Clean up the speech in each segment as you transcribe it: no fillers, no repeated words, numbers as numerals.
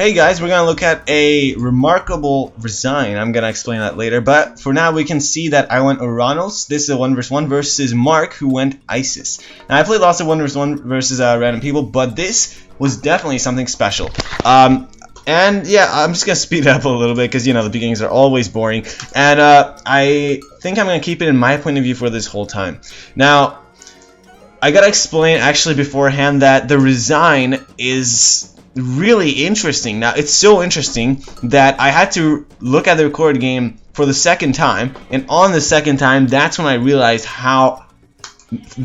Hey guys, we're going to look at a remarkable Resign. I'm going to explain that later, but for now we can see that I went Oranos. This is a 1v1 versus Mark, who went Isis. Now I played lots of 1v1 versus random people, but this was definitely something special. And yeah, I'm just going to speed it up a little bit because, you know, the beginnings are always boring. And I think I'm going to keep it in my point of view for this whole time. Now, I got to explain actually beforehand that the Resign is really interesting. Now, it's so interesting that I had to look at the recorded game for the second time, and on the second time, that's when I realized how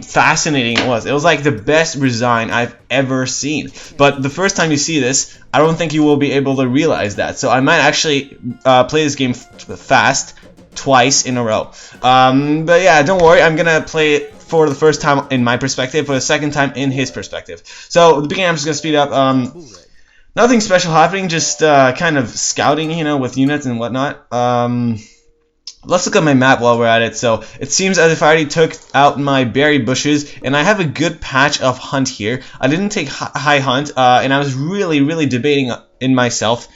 fascinating it was. It was like the best Resign I've ever seen. But the first time you see this, I don't think you will be able to realize that. So I might actually play this game fast twice in a row. But yeah, don't worry, I'm gonna play it for the first time in my perspective, for the second time in his perspective. So at the beginning, I'm just gonna speed up. Nothing special happening, just kind of scouting, you know, with units and whatnot. Let's look at my map while we're at it. So it seems as if I already took out my berry bushes, and I have a good patch of hunt here. I didn't take high hunt, and I was really debating in myself.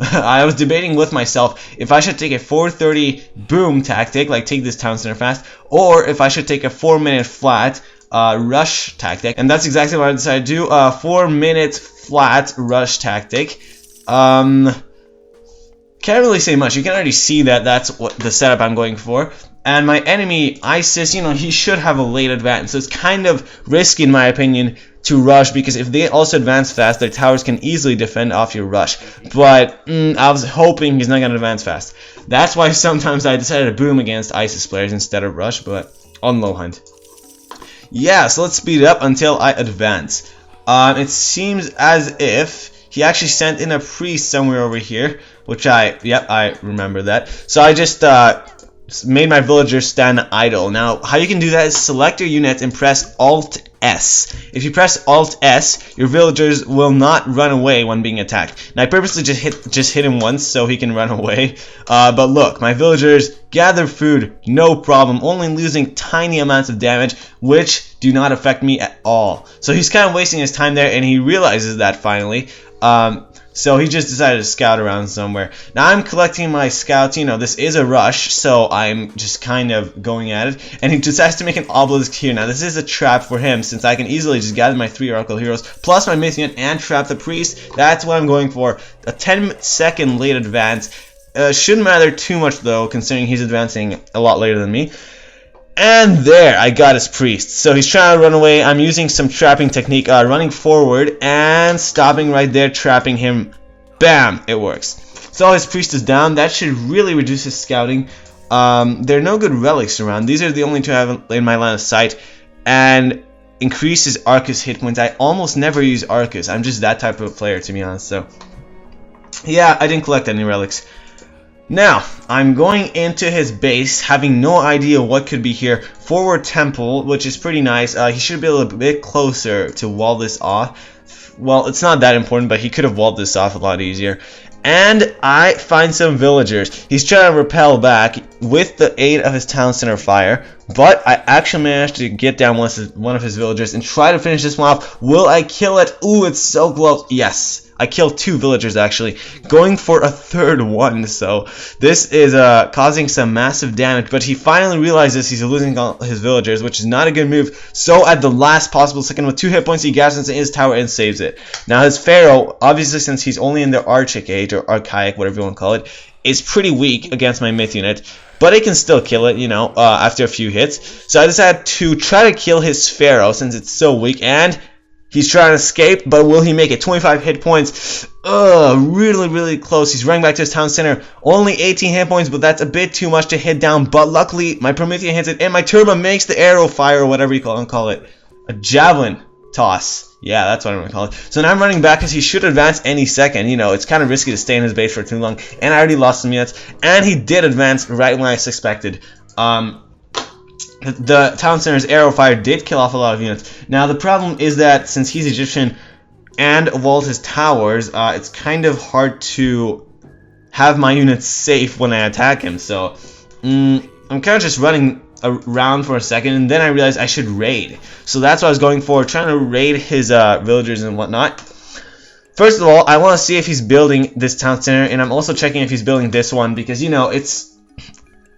I was debating with myself if I should take a 4:30 boom tactic, like take this town center fast, or if I should take a 4-minute flat rush tactic. And that's exactly what I decided to do. 4-minute flat rush tactic. Can't really say much. You can already see that that's what the setup I'm going for. And my enemy, Isis, you know, he should have a late advance. So it's kind of risky, in my opinion, to rush, because if they also advance fast, their towers can easily defend off your rush. But I was hoping he's not going to advance fast. That's why sometimes I decided to boom against Isis players instead of rush, but on low hunt. Yeah, so let's speed it up until I advance. It seems as if he actually sent in a priest somewhere over here, which I remember that. So I just made my villagers stand idle. Now, how you can do that is select your units and press Alt-S. If you press Alt-S, your villagers will not run away when being attacked. Now, I purposely just hit him once so he can run away. But look, my villagers gather food, no problem, only losing tiny amounts of damage, which do not affect me at all. So he's kind of wasting his time there, and he realizes that finally. So he just decided to scout around somewhere. Now I'm collecting my scouts, you know, this is a rush, so I'm just kind of going at it. And he decides to make an obelisk here. Now this is a trap for him, since I can easily just gather my 3 Oracle heroes, plus my myth unit, and trap the priest. That's what I'm going for. A 10-second late advance. Shouldn't matter too much though, considering he's advancing a lot later than me. And there, I got his priest. So he's trying to run away. I'm using some trapping technique, running forward and stopping right there, trapping him. Bam! It works. So his priest is down. That should really reduce his scouting. There are no good relics around. These are the only 2 I have in my line of sight. And increases Arcus hit points. I almost never use Arcus. I'm just that type of player, to be honest. So yeah, I didn't collect any relics. Now, I'm going into his base, having no idea what could be here. Forward temple, which is pretty nice. He should be a little bit closer to wall this off. Well, it's not that important, but he could have walled this off a lot easier. And I find some villagers. He's trying to repel back with the aid of his town center fire, but I actually managed to get down one of his villagers and try to finish this one off. Will I kill it? Ooh, it's so close. Yes. I killed 2 villagers actually, going for a 3rd one, so this is causing some massive damage, but he finally realizes he's losing all his villagers, which is not a good move. So at the last possible second, with 2 hit points, he gathers in his tower and saves it. Now his pharaoh, obviously since he's only in the Archaic age, or Archaic, whatever you want to call it, is pretty weak against my myth unit, but it can still kill it, you know, after a few hits. So I decided to try to kill his pharaoh since it's so weak, and he's trying to escape, but will he make it? 25 hit points. Really close. He's running back to his town center. Only 18 hit points, but that's a bit too much to hit down. But luckily, my Promethean hits it, and my Turbo makes the arrow fire, or whatever you call it. A javelin toss. Yeah, that's what I'm going to call it. So now I'm running back because he should advance any second. You know, it's kind of risky to stay in his base for too long. And I already lost some units. And he did advance right when I suspected. The town center's arrow fire did kill off a lot of units. Now the problem is that since he's Egyptian and walled his towers, it's kind of hard to have my units safe when I attack him. So I'm kind of just running around for a second, and then I realized I should raid. So that's what I was going for, trying to raid his villagers and whatnot. First of all, I want to see if he's building this town center, and I'm also checking if he's building this one, because, you know,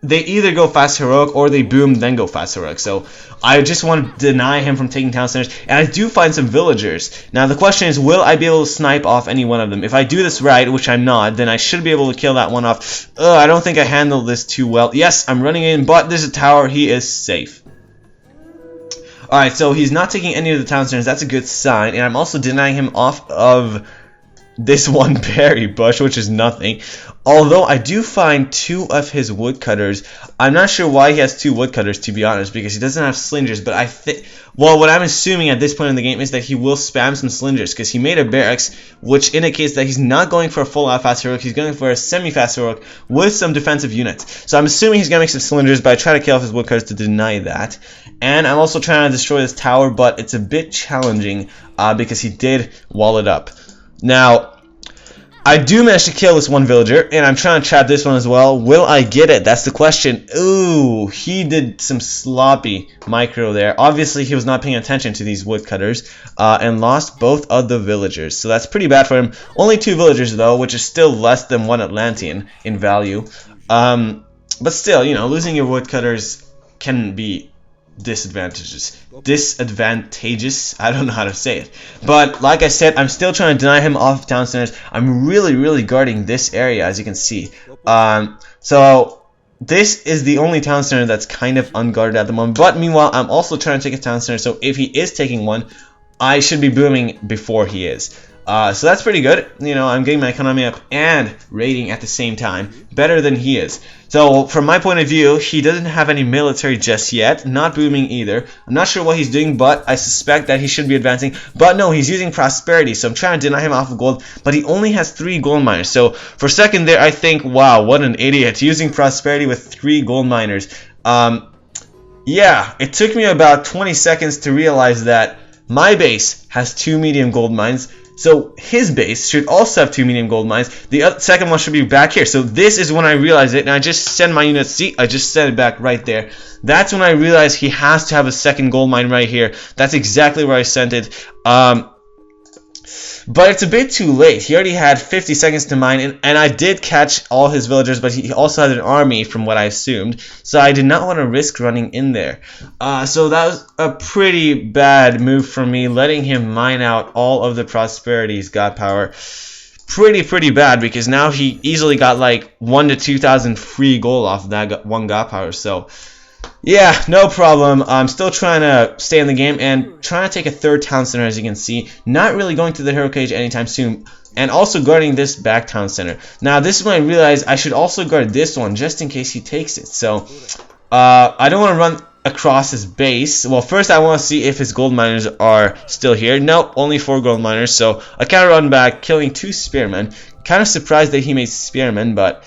they either go fast heroic or they boom then go fast heroic. So I just want to deny him from taking town centers, and I do find some villagers. Now the question is, will I be able to snipe off any one of them? If I do this right, which I'm not, then I should be able to kill that one off. I don't think I handled this too well. Yes, I'm running in, but there's a tower. He is safe. Alright, so he's not taking any of the town centers. That's a good sign. And I'm also denying him off of this one berry bush, which is nothing. Although I do find 2 of his woodcutters. I'm not sure why he has 2 woodcutters, to be honest, because he doesn't have slingers. But I think, well, what I'm assuming at this point in the game is that he will spam some slingers, because he made a barracks, which indicates that he's not going for a full-out fast heroic. He's going for a semi-fast heroic with some defensive units. So I'm assuming he's going to make some slingers, but I try to kill off his woodcutters to deny that. And I'm also trying to destroy this tower, but it's a bit challenging because he did wall it up. Now, I do manage to kill this one villager, and I'm trying to trap this one as well. Will I get it? That's the question. Ooh, he did some sloppy micro there. Obviously, he was not paying attention to these woodcutters and lost both of the villagers. So that's pretty bad for him. Only 2 villagers, though, which is still less than 1 Atlantean in value. But still, you know, losing your woodcutters can be disadvantageous. I don't know how to say it, but like I said, I'm still trying to deny him off town centers. I'm really guarding this area, as you can see. So this is the only town center that's kind of unguarded at the moment, but meanwhile I'm also trying to take a town center, so if he is taking one, I should be booming before he is. So that's pretty good. You know, I'm getting my economy up and raiding at the same time. Better than he is. So from my point of view, he doesn't have any military just yet. Not booming either. I'm not sure what he's doing, but I suspect that he should be advancing. But no, he's using prosperity. So I'm trying to deny him off of gold. But he only has 3 gold miners. So for a second there, I think, wow, what an idiot. Using prosperity with 3 gold miners. Yeah, it took me about 20 seconds to realize that my base has 2 medium gold mines. So his base should also have 2 medium gold mines. The second one should be back here. So this is when I realized it, and I just send my units. See, I just sent it back right there. That's when I realized he has to have a second gold mine right here. That's exactly where I sent it. But it's a bit too late. He already had 50 seconds to mine, and I did catch all his villagers, but he also had an army from what I assumed. So I did not want to risk running in there. So that was a pretty bad move for me, letting him mine out all of the prosperity's god power. Pretty bad, because now he easily got like 1 to 2,000 free gold off of that one god power. So yeah, no problem. I'm still trying to stay in the game and trying to take a 3rd town center, as you can see. Not really going to the hero cage anytime soon. And also guarding this back town center. Now this is when I realized I should also guard this one just in case he takes it. So I don't want to run across his base. Well, first I want to see if his gold miners are still here. Nope, only 4 gold miners. So I kind of run back, killing 2 spearmen. Kind of surprised that he made spearmen, but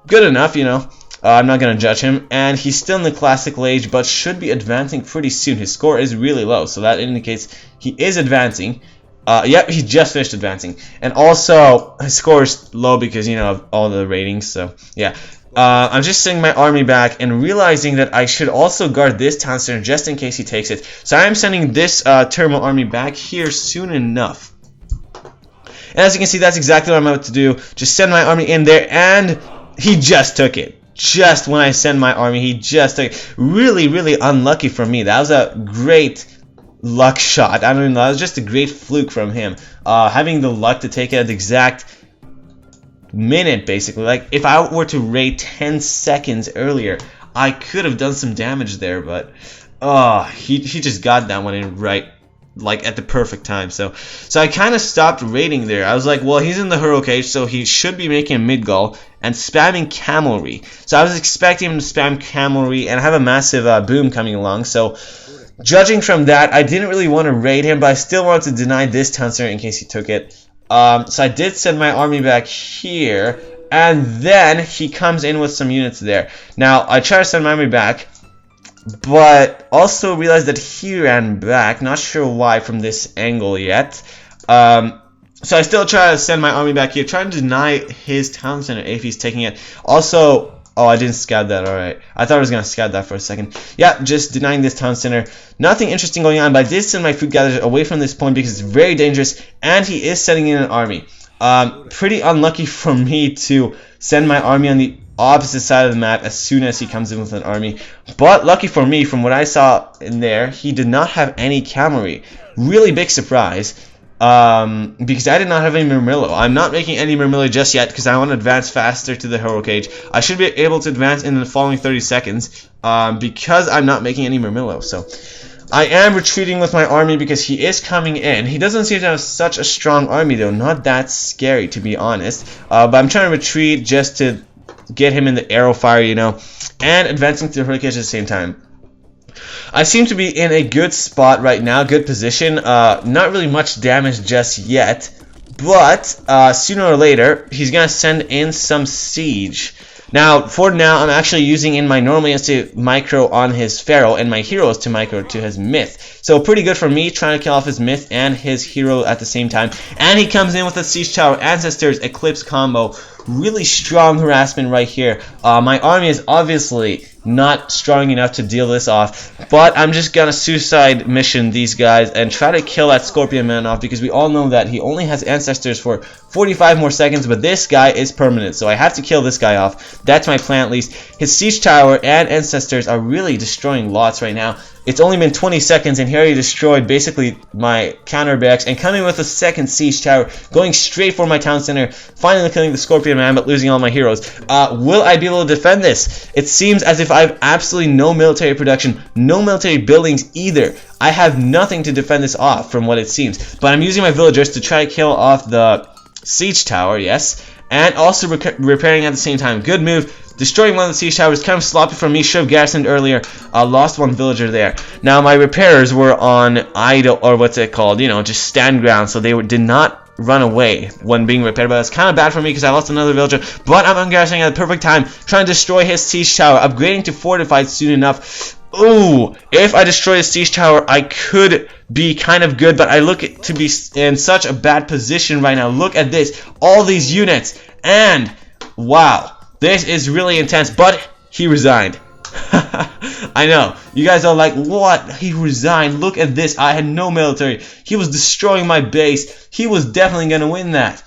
good enough, you know. I'm not going to judge him, and he's still in the classical age, but should be advancing pretty soon. His score is really low, so that indicates he is advancing. Yep, he just finished advancing, and also his score is low because, you know, of all the ratings. So yeah, I'm just sending my army back and realizing that I should also guard this town center just in case he takes it. So I am sending this Thermal army back here soon enough. And as you can see, that's exactly what I'm about to do. Just send my army in there, and he just took it. Just when I send my army, he just took it. Really unlucky for me. That was a great luck shot. I mean, that was just a great fluke from him. Having the luck to take it at the exact minute, basically. Like, if I were to raid 10 seconds earlier, I could have done some damage there, but he just got that one in right, like, at the perfect time. So I kind of stopped raiding there. I was like, well, he's in the hero cage, so he should be making mid-gull and spamming camelry. So I was expecting him to spam camelry and have a massive boom coming along. So judging from that, I didn't really want to raid him, but I still wanted to deny this town center in case he took it. So I did send my army back here, and then he comes in with some units there. Now, I try to send my army back, but also realized that he ran back. Not sure why from this angle yet. So I still try to send my army back here, trying to deny his town center if he's taking it. Also, Oh, I didn't scout that, alright. I thought I was going to scout that for a second. Yeah, just denying this town center. Nothing interesting going on, but I did send my food gatherers away from this point because it's very dangerous, and he is sending in an army. Pretty unlucky for me to send my army on the opposite side of the map as soon as he comes in with an army. But lucky for me, from what I saw in there, he did not have any cavalry. Really big surprise. Because I did not have any Murmillo. I'm not making any Murmillo just yet because I want to advance faster to the heroic age. I should be able to advance in the following 30 seconds because I'm not making any Murmillo. So I am retreating with my army because he is coming in. He doesn't seem to have such a strong army though. Not that scary, to be honest. But I'm trying to retreat just to get him in the arrow fire, you know, and advancing to the heroic age at the same time. I seem to be in a good spot right now, good position. Not really much damage just yet, but sooner or later he's gonna send in some siege. Now, for now, I'm actually using in my normal to micro on his pharaoh and my heroes to micro to his myth. So pretty good for me, trying to kill off his myth and his hero at the same time. And he comes in with a siege tower, ancestors, eclipse combo. Really strong harassment right here. My army is obviously not strong enough to deal this off, but I'm just gonna suicide mission these guys and try to kill that Scorpion man off because we all know that he only has ancestors for 45 more seconds, but this guy is permanent, so I have to kill this guy off. That's my plan at least. His siege tower and ancestors are really destroying lots right now. It's only been 20 seconds and here he destroyed basically my counter barracks and coming with a second siege tower, going straight for my town center, finally killing the Scorpion man but losing all my heroes. Will I be able to defend this? It seems as if I have absolutely no military production, no military buildings either. I have nothing to defend this off from what it seems, but I'm using my villagers to try to kill off the siege tower, yes, and also repairing at the same time. Good move. Destroying one of the siege towers, kind of sloppy from me, should have garrisoned earlier. Lost one villager there. Now my repairers were on idle, or what's it called, you know, just stand ground, so they did not run away when being repaired, but that's kind of bad for me because I lost another villager, but I'm ungarrisoning at the perfect time, trying to destroy his siege tower, upgrading to fortified soon enough. Ooh, if I destroy his siege tower, I could be kind of good, but I look to be in such a bad position right now. Look at this, all these units, and wow. This is really intense, but he resigned. I know. You guys are like, what? He resigned. Look at this. I had no military. He was destroying my base. He was definitely going to win that.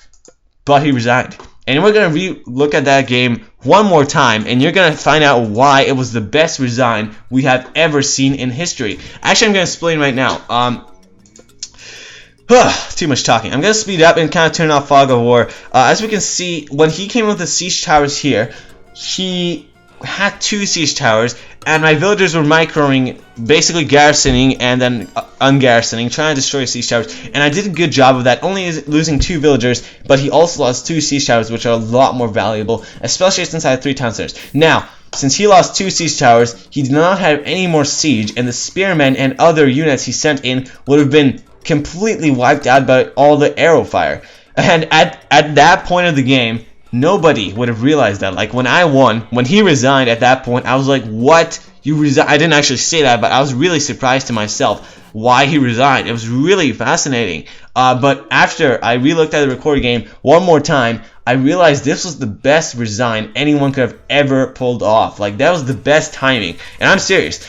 But he resigned. And we're going to look at that game one more time, and you're going to find out why it was the best resign we have ever seen in history. Actually, I'm going to explain right now. Too much talking. I'm going to speed up and kind of turn off Fog of War. As we can see, when he came with the siege towers here, he had 2 siege towers, and my villagers were microing, basically garrisoning and then ungarrisoning, trying to destroy siege towers, and I did a good job of that, only losing 2 villagers, but he also lost 2 siege towers, which are a lot more valuable, especially since I had 3 town centers. Now, since he lost 2 siege towers, he did not have any more siege, and the spearmen and other units he sent in would have been completely wiped out by all the arrow fire. And at that point of the game, nobody would have realized that. Like when I won, when he resigned at that point, I was like, what? You resign? I didn't actually say that, but I was really surprised to myself why he resigned. It was really fascinating. But after I re-looked at the recorded game one more time, I realized this was the best resign anyone could have ever pulled off. Like that was the best timing. And I'm serious.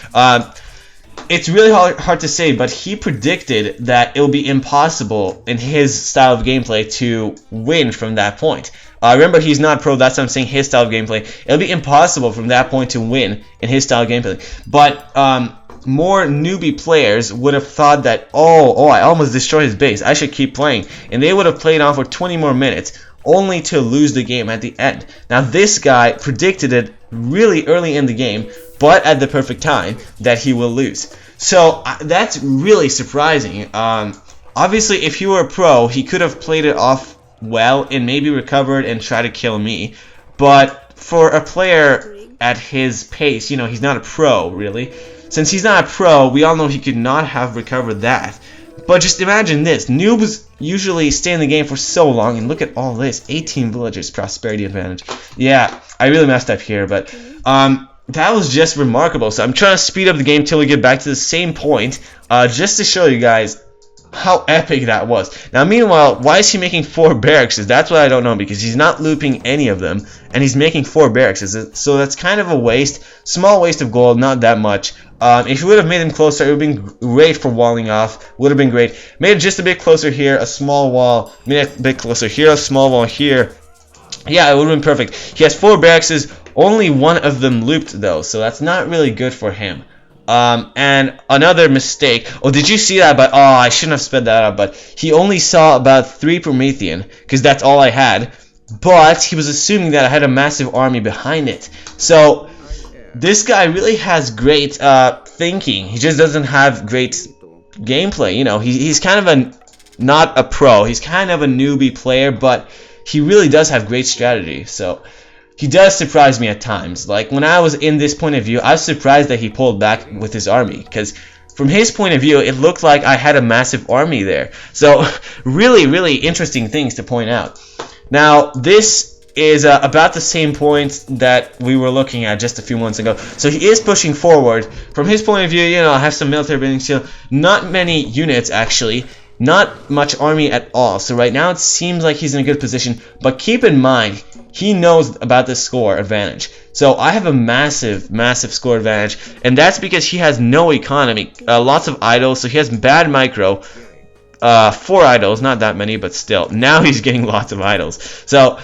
It's really hard to say, but he predicted that it will be impossible in his style of gameplay to win from that point. Remember, he's not pro, that's what I'm saying, his style of gameplay. It'll be impossible from that point to win in his style of gameplay. But more newbie players would have thought that, oh, I almost destroyed his base, I should keep playing. And they would have played on for 20 more minutes, only to lose the game at the end. Now, this guy predicted it really early in the game, but at the perfect time, that he will lose. So that's really surprising. Obviously, if he were a pro, he could have played it off well and maybe recovered and tried to kill me. But for a player at his pace, you know, he's not a pro, really. Since he's not a pro, we all know he could not have recovered that. But just imagine this. Noobs usually stay in the game for so long, and look at all this. 18 villagers, prosperity advantage. Yeah, I really messed up here, but that was just remarkable. So I'm trying to speed up the game till we get back to the same point, just to show you guys how epic that was. Now, meanwhile, why is he making 4 barracks? That's what I don't know, because he's not looping any of them, and he's making 4 barracks. So that's kind of a waste, small waste of gold, not that much. If you would have made him closer, it would have been great for walling off. Would have been great. Made it just a bit closer here, a small wall. Made it a bit closer here, a small wall here. Yeah, it would have been perfect. He has 4 barracks. Only one of them looped though, so that's not really good for him. And another mistake. Oh, did you see that? But oh, I shouldn't have sped that up. But he only saw about 3 Promethean, because that's all I had. But he was assuming that I had a massive army behind it. So this guy really has great thinking. He just doesn't have great gameplay. You know, he's kind of not a pro. He's kind of a newbie player, but he really does have great strategy. So he does surprise me at times. Like when I was in this point of view, I was surprised that he pulled back with his army, because from his point of view, it looked like I had a massive army there. So really, really interesting things to point out. Now this is about the same point that we were looking at just a few months ago. So he is pushing forward. From his point of view, you know, I have some military buildings still. Not many units actually. Not much army at all. So right now it seems like he's in a good position. But keep in mind, he knows about the score advantage. So I have a massive, massive score advantage. And that's because he has no economy. Lots of idols. So he has bad micro. 4 idols. Not that many, but still. Now he's getting lots of idols. So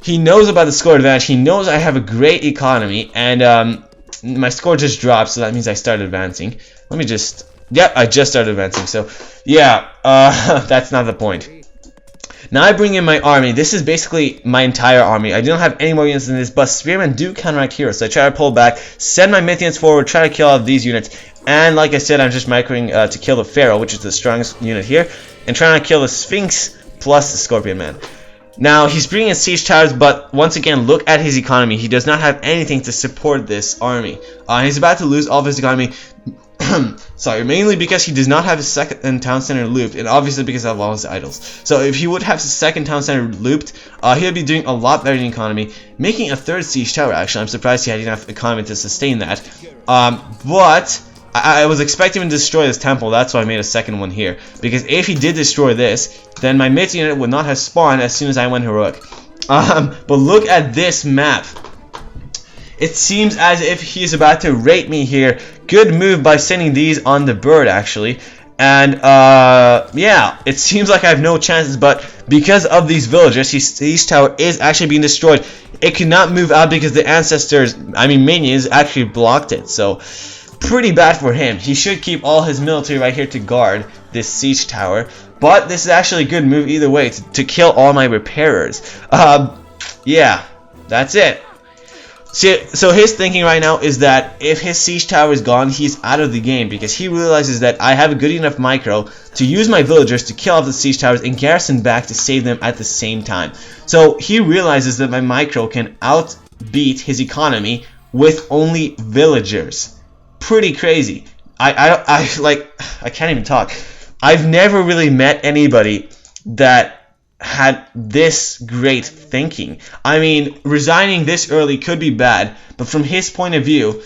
he knows about the score advantage. He knows I have a great economy. And my score just dropped. So that means I started advancing. Let me just... Yep, I just started advancing, so yeah, that's not the point. Now I bring in my army. This is basically my entire army. I don't have any more units than this, but Spearmen do counteract heroes, so I try to pull back, send my Mythians forward, try to kill off these units, and like I said, I'm just microing to kill the Pharaoh, which is the strongest unit here, and trying to kill the Sphinx plus the Scorpion Man. Now, he's bringing in siege towers, but once again, look at his economy. He does not have anything to support this army. He's about to lose all of his economy. Sorry, mainly because he does not have his second town center looped, and obviously because of all his idols. So if he would have his second town center looped, he would be doing a lot better in economy, making a 3rd siege tower. Actually, I'm surprised he had enough economy to sustain that. But I was expecting him to destroy this temple. That's why I made a 2nd one here, because if he did destroy this, then my mid unit would not have spawned as soon as I went heroic. But look at this map. It seems as if he's about to rape me here. Good move by sending these on the bird, actually. And yeah, it seems like I have no chances, but because of these villagers, his siege tower is actually being destroyed. It cannot move out because the ancestors, I mean minions, actually blocked it. So pretty bad for him. He should keep all his military right here to guard this siege tower. But this is actually a good move either way, to kill all my repairers. Yeah, that's it. So his thinking right now is that if his siege tower is gone, he's out of the game, because he realizes that I have a good enough micro to use my villagers to kill off the siege towers and garrison back to save them at the same time. So he realizes that my micro can outbeat his economy with only villagers. Pretty crazy. I can't even talk. I've never really met anybody that had this great thinking. I mean, resigning this early could be bad, but from his point of view,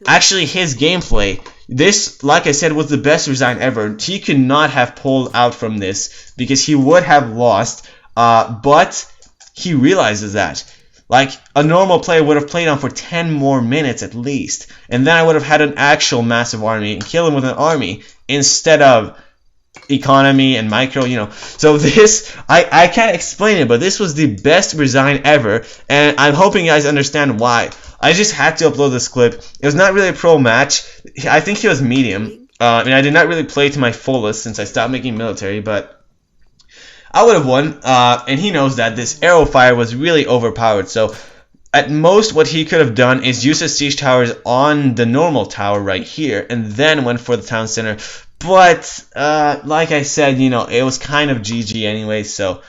actually his gameplay, this, like I said, was the best resign ever. He could not have pulled out from this because he would have lost, but he realizes that. Like, a normal player would have played on for 10 more minutes at least, and then I would have had an actual massive army and kill him with an army instead of economy and micro, you know. So this, I can't explain it, but this was the best resign ever, and I'm hoping you guys understand why. I just had to upload this clip. It was not really a pro match. I think he was medium, and I did not really play to my fullest since I stopped making military, but I would have won, and he knows that this arrow fire was really overpowered. So at most what he could have done is use his siege towers on the normal tower right here, and then went for the town center. But, like I said, you know, it was kind of GG anyway, so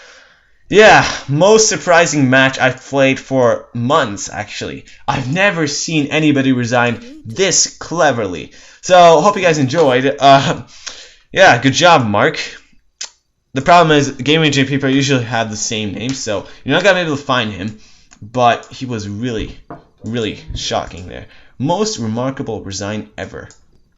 yeah, most surprising match I've played for months, actually. I've never seen anybody resign this cleverly. So, hope you guys enjoyed. Yeah, good job, Mark. The problem is, Game Engine people usually have the same name, so you're not going to be able to find him, but he was really, really shocking there. Most remarkable resign ever.